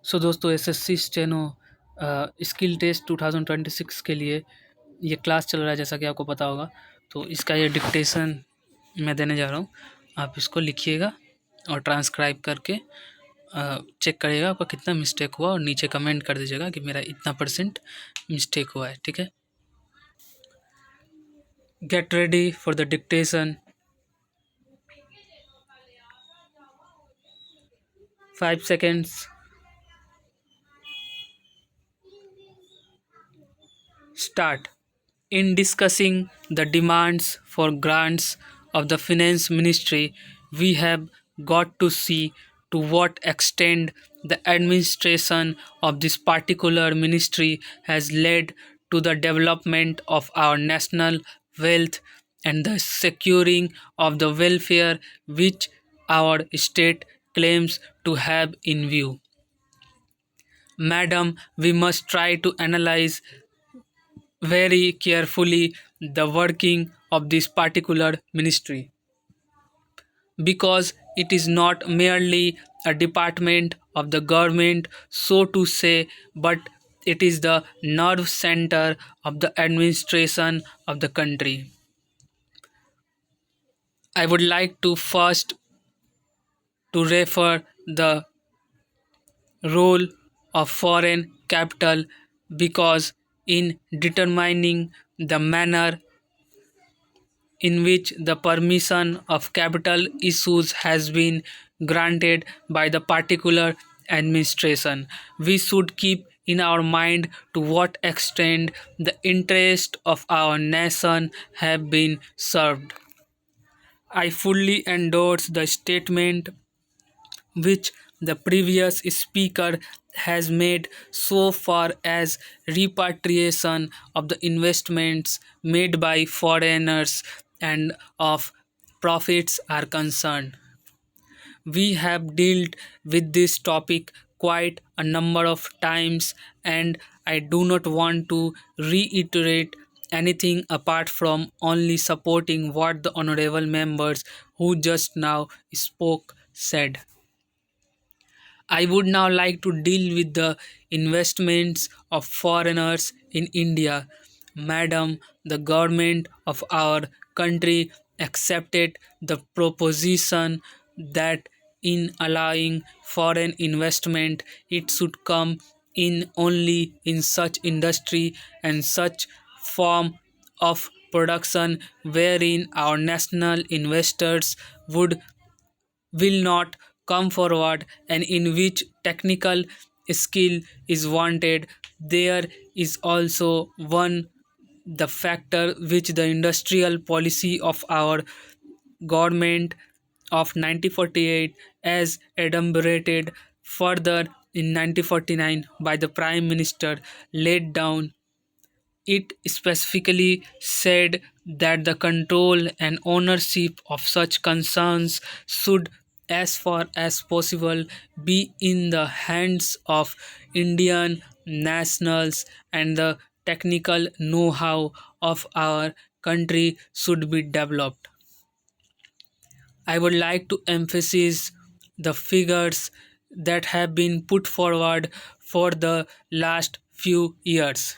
सो दोस्तों SSC steno skill test 2026 के लिए ये क्लास चल रहा है, जैसा कि आपको पता होगा। तो इसका ये डिक्टेशन मैं देने जा रहा हूँ। आप इसको लिखिएगा और ट्रांसक्राइब करके चेक करिएगा आपका कितना मिस्टेक हुआ, और नीचे कमेंट कर दीजिएगा कि मेरा इतना परसेंट मिस्टेक हुआ है। ठीक है, get ready for the dictation. 5 seconds। Start. In discussing the demands for grants of the Finance Ministry, we have got to see to what extent the administration of this particular ministry has led to the development of our national wealth and the securing of the welfare which our state claims to have in view. Madam, we must try to analyze very carefully the working of this particular ministry, because it is not merely a department of the government, so to say, but it is the nerve center of the administration of the country. I would like to first to refer the role of foreign capital, because in determining the manner in which the permission of capital issues has been granted by the particular administration, we should keep in our mind to what extent the interest of our nation have been served. I fully endorse the statement which the previous speaker has made so far as repatriation of the investments made by foreigners and of profits are concerned. We have dealt with this topic quite a number of times, and I do not want to reiterate anything apart from only supporting what the honorable members who just now spoke said. I would now like to deal with the investments of foreigners in India. Madam, the government of our country accepted the proposition that in allowing foreign investment, it should come in only in such industry and such form of production wherein our national investors would will not come forward, and in which technical skill is wanted. There is also one the factor which the industrial policy of our government of 1948 as adumbrated further in 1949 by the prime minister laid down. It specifically said that the control and ownership of such concerns should, as far as possible, be in the hands of Indian nationals, and the technical know how of our country should be developed. I would like to emphasize the figures that have been put forward for the last few years.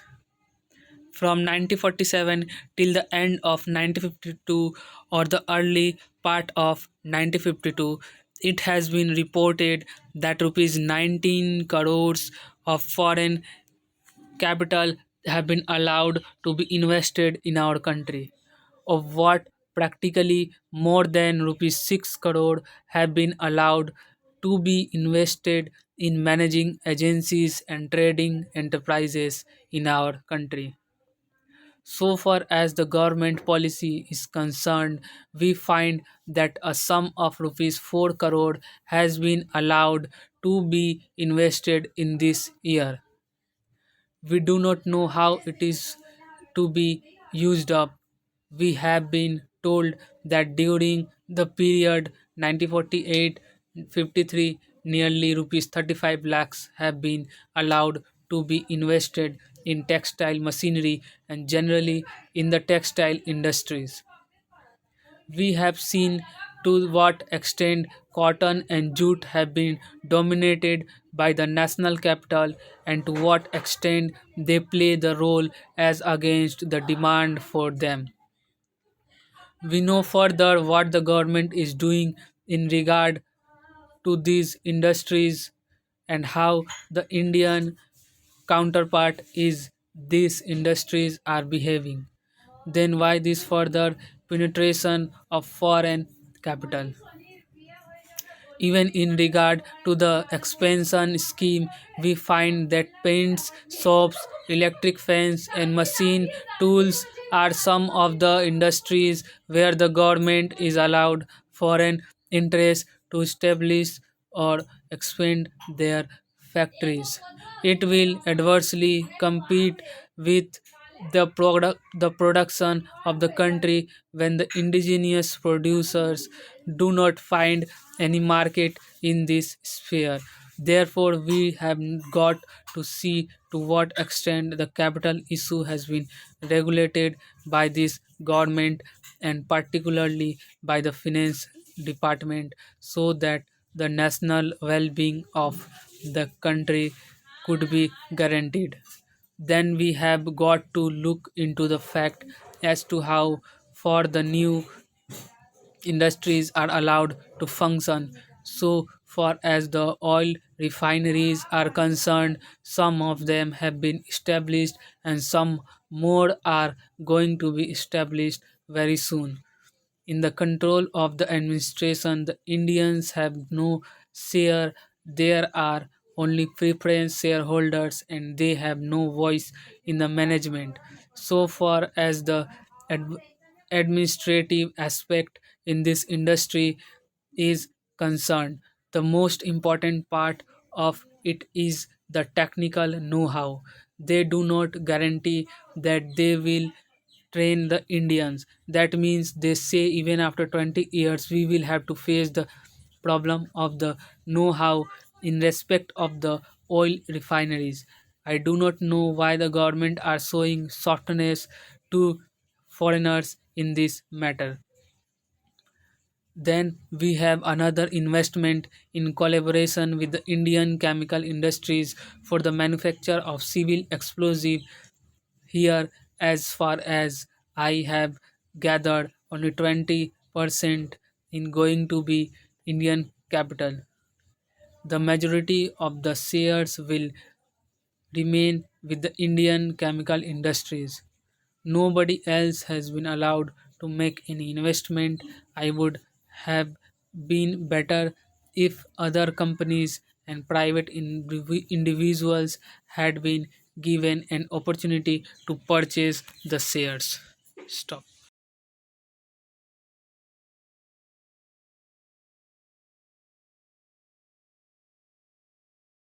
From 1947 till the end of 1952 or the early part of 1952, it has been reported that rupees 19 crores of foreign capital have been allowed to be invested in our country, of what practically more than rupees 6 crore have been allowed to be invested in managing agencies and trading enterprises in our country. So far as the government policy is concerned, we find that a sum of rupees 4 crore has been allowed to be invested in this year. We do not know how it is to be used up. We have been told that during the period 1948-53, nearly rupees 35 lakhs have been allowed to be invested in textile machinery and generally in the textile industries. We have seen to what extent cotton and jute have been dominated by the national capital, and to what extent they play the role as against the demand for them. We know further what the government is doing in regard to these industries and how the Indian counterpart is these industries are behaving. Then why this further penetration of foreign capital? Even in regard to the expansion scheme, we find that paints, soaps, electric fans, and machine tools are some of the industries where the government is allowed foreign interests to establish or expand their factories. It will adversely compete with the production of the country when the indigenous producers do not find any market in this sphere. Therefore, we have got to see to what extent the capital issue has been regulated by this government and particularly by the finance department so that the national well-being of the country could be guaranteed. Then we have got to look into the fact as to how for the new industries are allowed to function. So far as the oil refineries are concerned, some of them have been established and some more are going to be established very soon. In the control of the administration, the Indians have no share. There are only preference shareholders and they have no voice in the management. So far as the ad- administrative aspect in this industry is concerned, the most important part of it is the technical know how. They do not guarantee that they will train the Indians. That means they say even after 20 years we will have to face the problem of the know how in respect of the oil refineries. I do not know why the government are showing softness to foreigners in this matter. Then we have another investment in collaboration with the Indian chemical industries for the manufacture of civil explosive. Here, as far as I have gathered, only 20% in going to be Indian capital. The majority of the shares will remain with the Indian chemical industries. Nobody else has been allowed to make any investment. I would have been better if other companies and private individuals had been given an opportunity to purchase the shares. Stop.